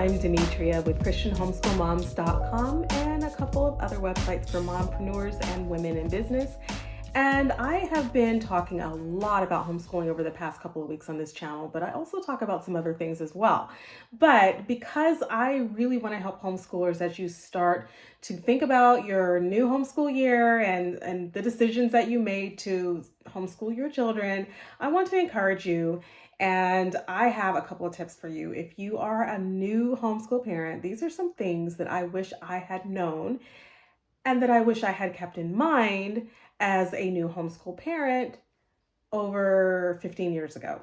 I'm Demetria with ChristianHomeschoolMoms.com and a couple of other websites for mompreneurs and women in business. And I have been talking a lot about homeschooling over the past couple of weeks on this channel, but I also talk about some other things as well. But because I really want to help homeschoolers as you start to think about your new homeschool year and the decisions that you made to homeschool your children, I want to encourage you. And I have a couple of tips for you. If you are a new homeschool parent, these are some things that I wish I had known and that I wish I had kept in mind as a new homeschool parent over 15 years ago.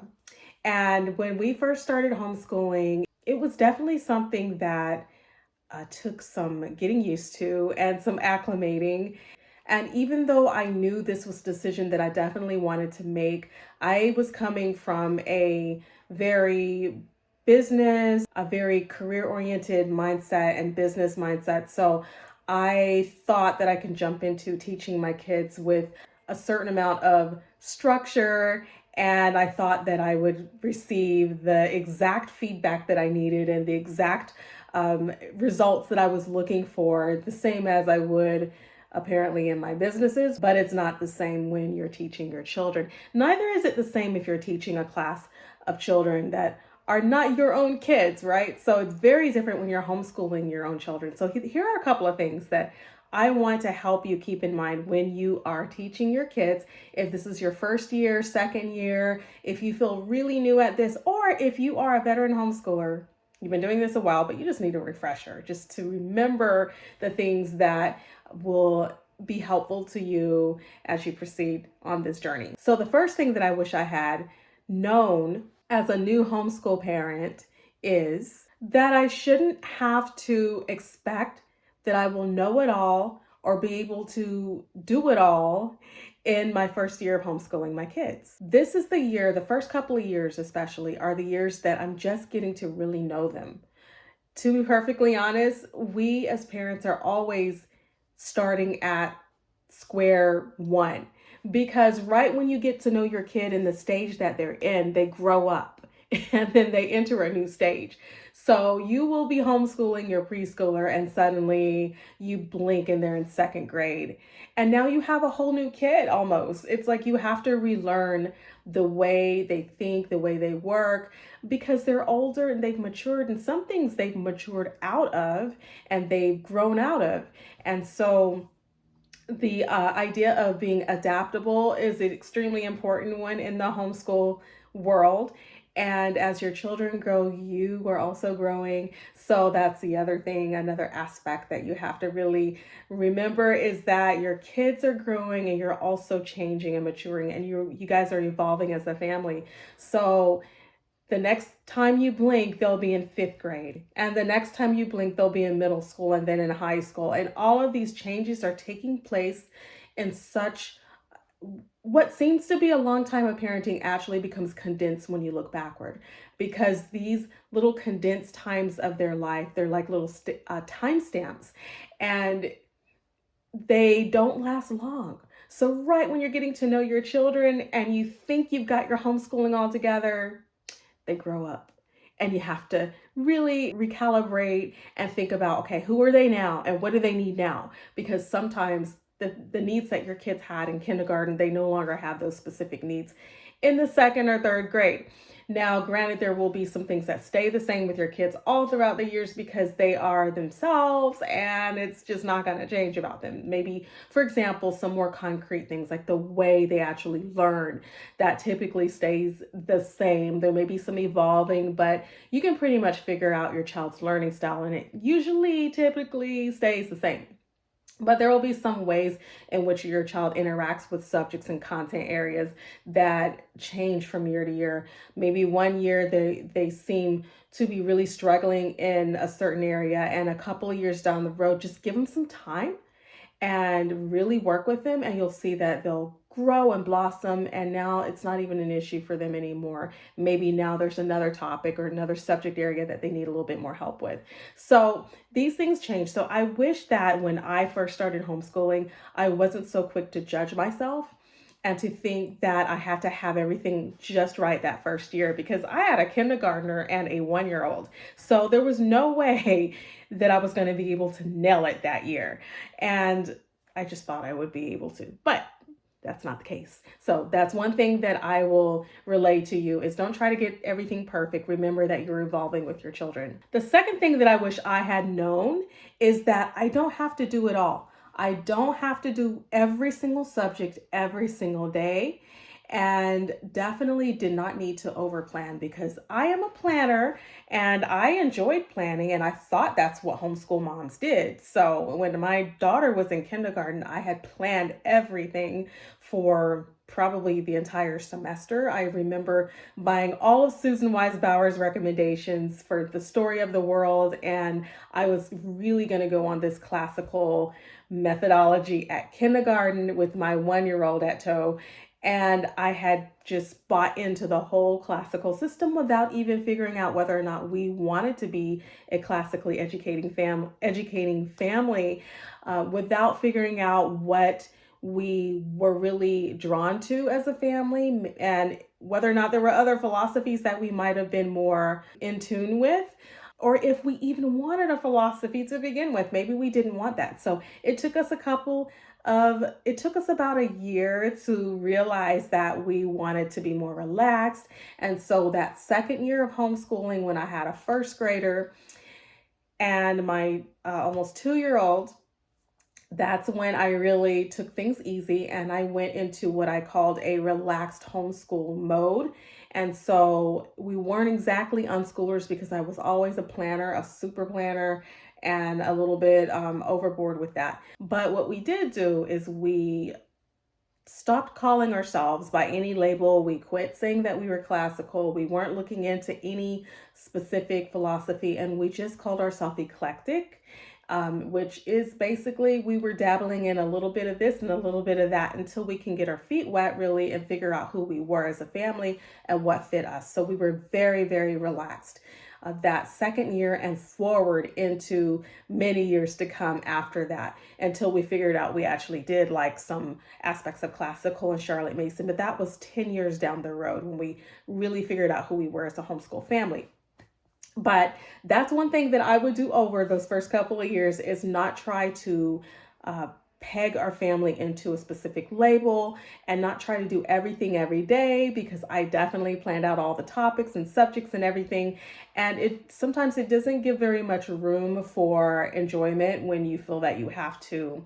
And when we first started homeschooling, it was definitely something that took some getting used to and some acclimating. And even though I knew this was a decision that I definitely wanted to make, I was coming from a very career-oriented mindset and business mindset. So I thought that I can jump into teaching my kids with a certain amount of structure, and I thought that I would receive the exact feedback that I needed and the exact results that I was looking for, the same as I would apparently in my businesses, but it's not the same when you're teaching your children. Neither is it the same if you're teaching a class of children that are not your own kids, right? So it's very different when you're homeschooling your own children. So here are a couple of things that I want to help you keep in mind when you are teaching your kids. If this is your first year, second year, if you feel really new at this, or if you are a veteran homeschooler, you've been doing this a while, but you just need a refresher just to remember the things that will be helpful to you as you proceed on this journey. So the first thing that I wish I had known as a new homeschool parent is that I shouldn't have to expect that I will know it all or be able to do it all in my first year of homeschooling my kids. This is the year, the first couple of years especially, are the years that I'm just getting to really know them. To be perfectly honest, we as parents are always starting at square one, because right when you get to know your kid in the stage that they're in, they grow up and then they enter a new stage. So you will be homeschooling your preschooler and suddenly you blink and they're in second grade. And now you have a whole new kid almost. It's like you have to relearn the way they think, the way they work, because they're older and they've matured, and some things they've matured out of and they've grown out of. And so the idea of being adaptable is an extremely important one in the homeschool world. And as your children grow, you are also growing. So that's the other thing, another aspect that you have to really remember is that your kids are growing and you're also changing and maturing, and you guys are evolving as a family. So the next time you blink, they'll be in fifth grade. And the next time you blink, they'll be in middle school and then in high school. And all of these changes are taking place in such what seems to be a long time of parenting actually becomes condensed when you look backward, because these little condensed times of their life, they're like little time stamps, and they don't last long. So right when you're getting to know your children and you think you've got your homeschooling all together, they grow up. And you have to really recalibrate and think about, okay, who are they now and what do they need now? Because sometimes the needs that your kids had in kindergarten, they no longer have those specific needs in the second or third grade. Now, granted, there will be some things that stay the same with your kids all throughout the years because they are themselves and it's just not going to change about them. Maybe, for example, some more concrete things like the way they actually learn, that typically stays the same. There may be some evolving, but you can pretty much figure out your child's learning style and it usually typically stays the same. But there will be some ways in which your child interacts with subjects and content areas that change from year to year. Maybe one year they seem to be really struggling in a certain area, and a couple of years down the road, just give them some time and really work with them, and you'll see that they'll grow and blossom, and now it's not even an issue for them anymore. Maybe now there's another topic or another subject area that they need a little bit more help with. So these things change. So I wish that when I first started homeschooling, I wasn't so quick to judge myself and to think that I had to have everything just right that first year, because I had a kindergartner and a 1 year old. So there was no way that I was going to be able to nail it that year. And I just thought I would be able to. But that's not the case. So that's one thing that I will relay to you is don't try to get everything perfect. Remember that you're evolving with your children. The second thing that I wish I had known is that I don't have to do it all. I don't have to do every single subject every single day, and definitely did not need to overplan, because I am a planner and I enjoyed planning, and I thought that's what homeschool moms did. So when my daughter was in kindergarten, I had planned everything for probably the entire semester. I remember buying all of Susan Wise Bauer's recommendations for the story of the world, and I was really going to go on this classical methodology at kindergarten with my 1 year old at tow. And I had just bought into the whole classical system without even figuring out whether or not we wanted to be a classically educating family, without figuring out what we were really drawn to as a family, and whether or not there were other philosophies that we might have been more in tune with, or if we even wanted a philosophy to begin with. Maybe we didn't want that. So it took us about a year to realize that we wanted to be more relaxed. And so that second year of homeschooling, when I had a first grader and my almost 2 year old, that's when I really took things easy and I went into what I called a relaxed homeschool mode. And so we weren't exactly unschoolers, because I was always a planner, a super planner, and a little bit overboard with that. But what we did do is we stopped calling ourselves by any label. We quit saying that we were classical. We weren't looking into any specific philosophy, and we just called ourselves eclectic, which is basically we were dabbling in a little bit of this and a little bit of that until we can get our feet wet, really, and figure out who we were as a family and what fit us. So we were very, very relaxed that second year and forward into many years to come after that, until we figured out we actually did like some aspects of classical and Charlotte Mason. But that was 10 years down the road when we really figured out who we were as a homeschool family. But that's one thing that I would do over those first couple of years, is not try to peg our family into a specific label, and not try to do everything every day, because I definitely planned out all the topics and subjects and everything. And sometimes it doesn't give very much room for enjoyment when you feel that you have to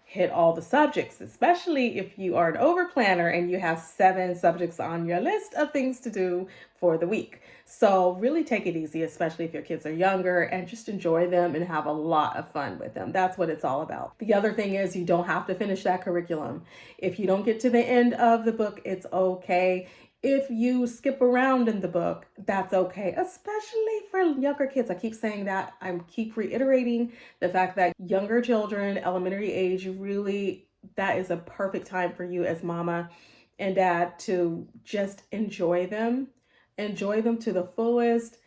hit all the subjects, especially if you are an over planner and you have 7 subjects on your list of things to do for the week. So really take it easy, especially if your kids are younger, and just enjoy them and have a lot of fun with them. That's what it's all about. The other thing is, you don't have to finish that curriculum. If you don't get to the end of the book, it's okay. If you skip around in the book, that's okay, especially for younger kids. I keep saying that. I keep reiterating the fact that younger children, elementary age, really, that is a perfect time for you as mama and dad to just enjoy them. Enjoy them to the fullest.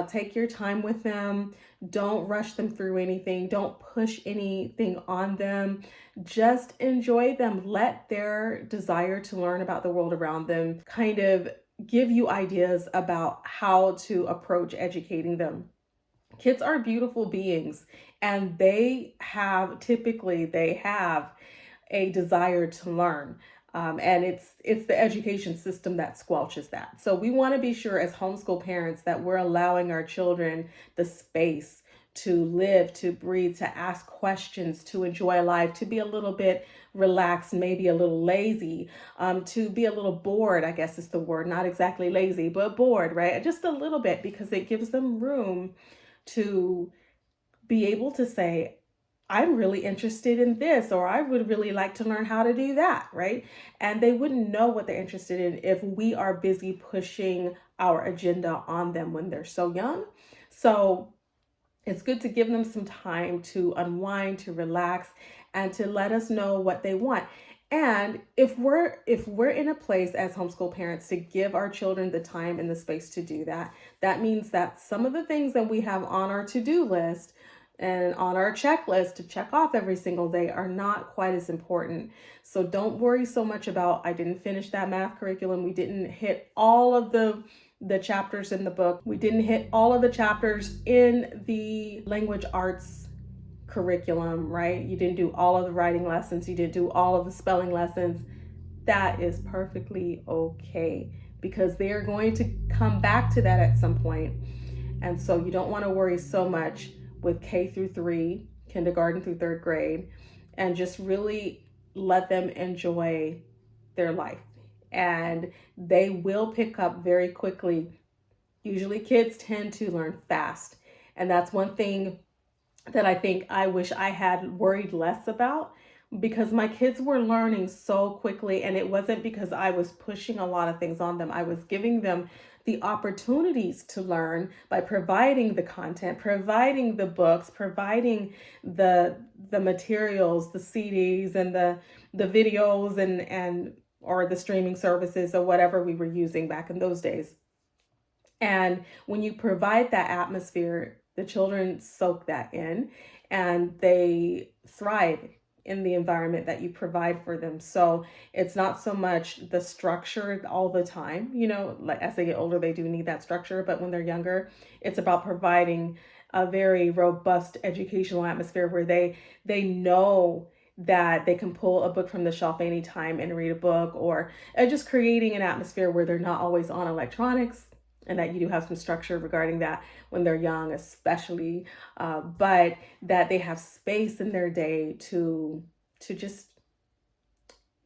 Take your time with them. Don't rush them through anything. Don't push anything on them. Just enjoy them. Let their desire to learn about the world around them kind of give you ideas about how to approach educating them. Kids are beautiful beings, and they have a desire to learn. And it's the education system that squelches that. So we want to be sure as homeschool parents that we're allowing our children the space to live, to breathe, to ask questions, to enjoy life, to be a little bit relaxed, maybe a little lazy, to be a little bored, I guess is the word, not exactly lazy, but bored, right? Just a little bit, because it gives them room to be able to say, I'm really interested in this, or I would really like to learn how to do that, right? And they wouldn't know what they're interested in if we are busy pushing our agenda on them when they're so young. So it's good to give them some time to unwind, to relax, and to let us know what they want. And if we're in a place as homeschool parents to give our children the time and the space to do that, that means that some of the things that we have on our to-do list, and on our checklist to check off every single day are not quite as important. So don't worry so much about, I didn't finish that math curriculum. We didn't hit all of the chapters in the book. We didn't hit all of the chapters in the language arts curriculum, right? You didn't do all of the writing lessons. You didn't do all of the spelling lessons. That is perfectly okay, because they are going to come back to that at some point. And so you don't want to worry so much with K through 3, kindergarten through 3rd grade, and just really let them enjoy their life. And they will pick up very quickly. Usually kids tend to learn fast. And that's one thing that I think I wish I had worried less about, because my kids were learning so quickly, and it wasn't because I was pushing a lot of things on them. I was giving them the opportunities to learn by providing the content, providing the books, providing the materials, the CDs and the videos and or the streaming services or whatever we were using back in those days. And when you provide that atmosphere, the children soak that in and they thrive in the environment that you provide for them. So it's not so much the structure all the time, like as they get older, they do need that structure. But when they're younger, it's about providing a very robust educational atmosphere where they know that they can pull a book from the shelf anytime and read a book, or just creating an atmosphere where they're not always on electronics, and that you do have some structure regarding that when they're young, especially, but that they have space in their day to just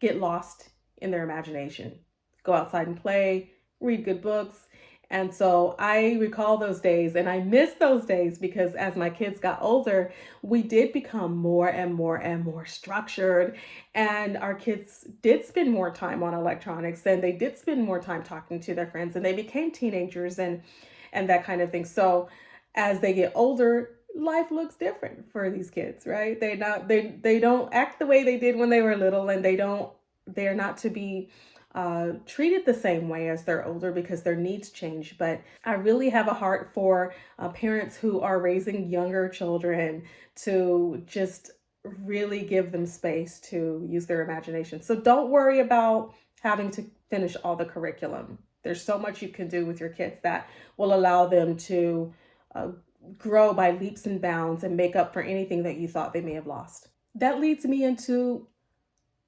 get lost in their imagination, go outside and play, read good books. And so I recall those days and I miss those days, because as my kids got older, we did become more and more and more structured. And our kids did spend more time on electronics, and they did spend more time talking to their friends, and they became teenagers and that kind of thing. So as they get older, life looks different for these kids, right? They don't act the way they did when they were little, and they're not to be treated the same way as they're older, because their needs change. But I really have a heart for parents who are raising younger children, to just really give them space to use their imagination. So don't worry about having to finish all the curriculum. There's so much you can do with your kids that will allow them to grow by leaps and bounds and make up for anything that you thought they may have lost. That leads me into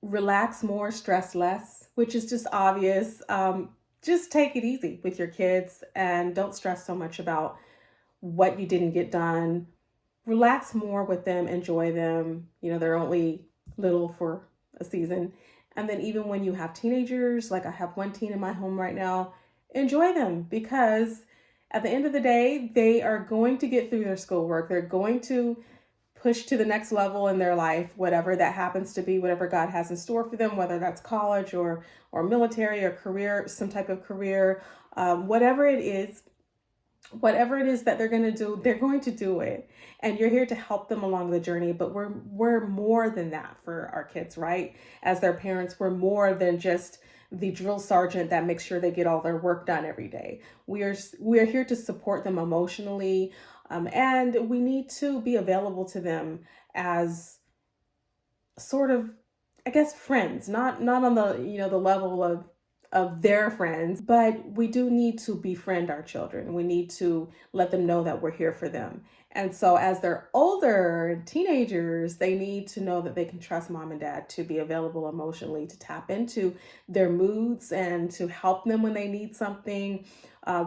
relax more, stress less, which is just obvious. Just take it easy with your kids and don't stress so much about what you didn't get done. Relax more with them, enjoy them. They're only little for a season. And then even when you have teenagers, like I have one teen in my home right now, enjoy them, because at the end of the day, they are going to get through their schoolwork. They're going to push to the next level in their life, whatever that happens to be, whatever God has in store for them, whether that's college or military or career, some type of career, whatever it is that they're going to do, they're going to do it. And you're here to help them along the journey. But we're more than that for our kids, right? As their parents, we're more than just the drill sergeant that makes sure they get all their work done every day. We are here to support them emotionally, and we need to be available to them as sort of, I guess, friends, not on the the level of their friends, but we do need to befriend our children. We need to let them know that we're here for them. And so as they're older, teenagers, they need to know that they can trust mom and dad to be available emotionally, to tap into their moods and to help them when they need something,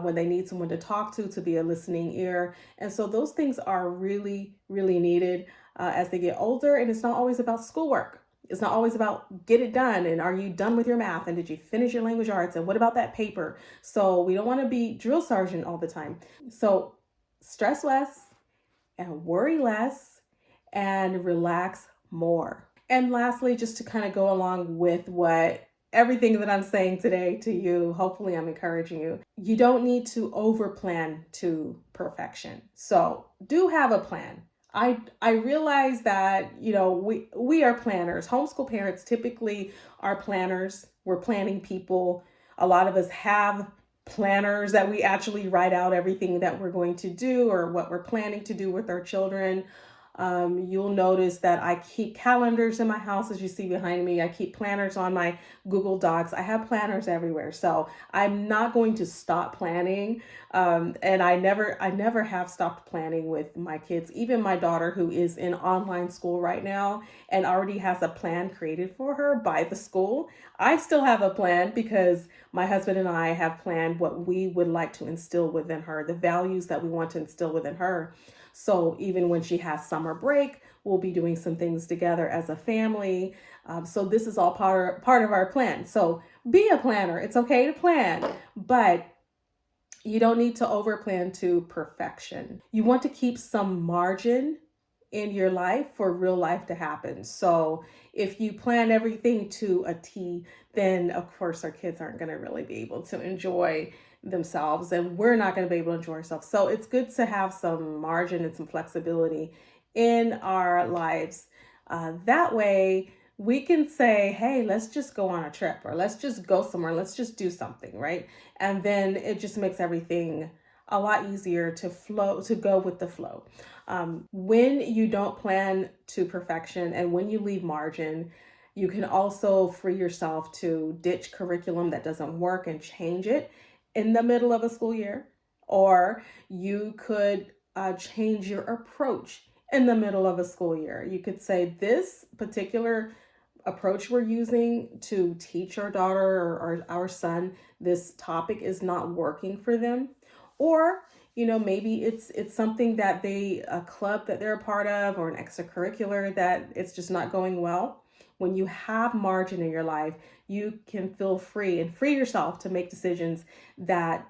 when they need someone to talk to be a listening ear. And so those things are really, really needed as they get older. And it's not always about schoolwork. It's not always about get it done. And are you done with your math? And did you finish your language arts? And what about that paper? So we don't want to be drill sergeant all the time. So stress less and worry less and relax more. And lastly, just to kind of go along with everything that I'm saying today to you, hopefully I'm encouraging you. You don't need to over plan to perfection. So do have a plan. I realize that, we are planners. Homeschool parents typically are planners. We're planning people. A lot of us have planners that we actually write out everything that we're going to do or what we're planning to do with our children. You'll notice that I keep calendars in my house, as you see behind me. I keep planners on my Google Docs. I have planners everywhere. So I'm not going to stop planning. And I never have stopped planning with my kids. Even my daughter, who is in online school right now and already has a plan created for her by the school, I still have a plan because my husband and I have planned what we would like to instill within her, the values that we want to instill within her. So even when she has summer break, we'll be doing some things together as a family. So this is all part of our plan. So be a planner. It's okay to plan, but you don't need to overplan to perfection. You want to keep some margin in your life for real life to happen. So if you plan everything to a T, then of course our kids aren't going to really be able to enjoy themselves, and we're not going to be able to enjoy ourselves. So it's good to have some margin and some flexibility in our lives. That way we can say, hey, let's just go on a trip, or let's just go somewhere, let's just do something, right? And then it just makes everything a lot easier to go with the flow. When you don't plan to perfection and when you leave margin, you can also free yourself to ditch curriculum that doesn't work and change it in the middle of a school year. Or you could change your approach in the middle of a school year. You could say, this particular approach we're using to teach our daughter or our son this topic is not working for them. Or maybe it's something that a club that they're a part of, or an extracurricular that it's just not going well. When you have margin in your life, you can feel free and free yourself to make decisions that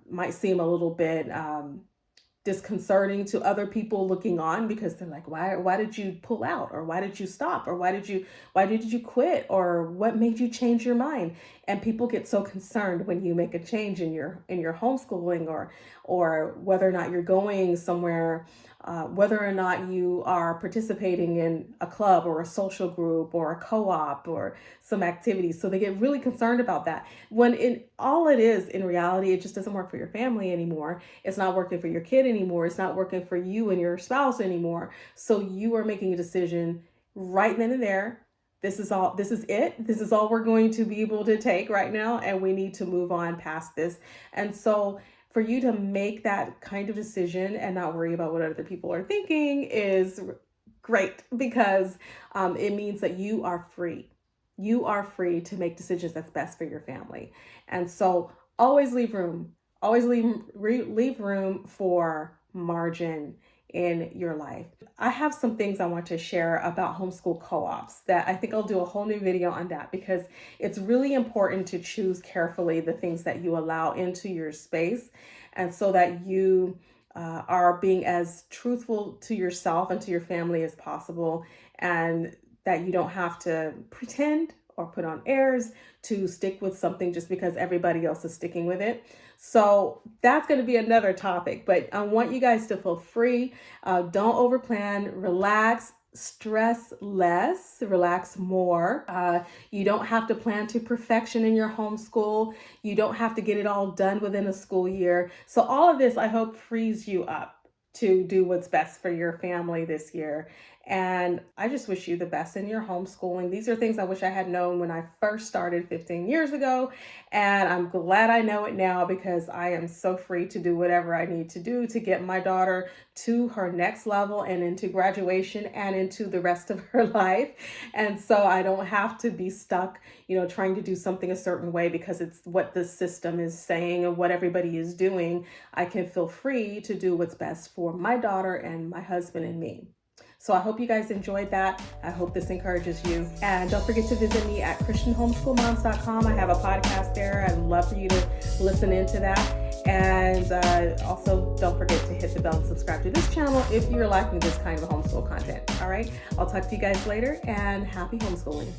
might seem a little bit disconcerting to other people looking on, because they're like, why did you pull out, or why did you stop, or why did you quit, or what made you change your mind? And people get so concerned when you make a change in your homeschooling, or whether or not you're going somewhere, whether or not you are participating in a club or a social group or a co-op or some activities. So they get really concerned about that, when in reality, it just doesn't work for your family anymore. It's not working for your kid anymore. It's not working for you and your spouse anymore. So you are making a decision right then and there. This is all we're going to be able to take right now, and we need to move on past this. And so for you to make that kind of decision and not worry about what other people are thinking is great, because it means that you are free. You are free to make decisions that's best for your family. And so always leave room. Always leave room for margin in your life. I have some things I want to share about homeschool co-ops that I think I'll do a whole new video on that, because it's really important to choose carefully the things that you allow into your space, and so that you are being as truthful to yourself and to your family as possible, and that you don't have to pretend or put on airs to stick with something just because everybody else is sticking with it. So that's going to be another topic, but I want you guys to feel free. Don't overplan, relax, stress less, relax more. You don't have to plan to perfection in your homeschool. You don't have to get it all done within a school year. So all of this, I hope, frees you up to do what's best for your family this year. And I just wish you the best in your homeschooling. These are things I wish I had known when I first started 15 years ago. And I'm glad I know it now, because I am so free to do whatever I need to do to get my daughter to her next level and into graduation and into the rest of her life. And so I don't have to be stuck, trying to do something a certain way because it's what the system is saying and what everybody is doing. I can feel free to do what's best for my daughter and my husband and me. So I hope you guys enjoyed that. I hope this encourages you. And don't forget to visit me at christianhomeschoolmoms.com. I have a podcast there. I'd love for you to listen into that. And also don't forget to hit the bell and subscribe to this channel if you're liking this kind of homeschool content. All right. I'll talk to you guys later, and happy homeschooling.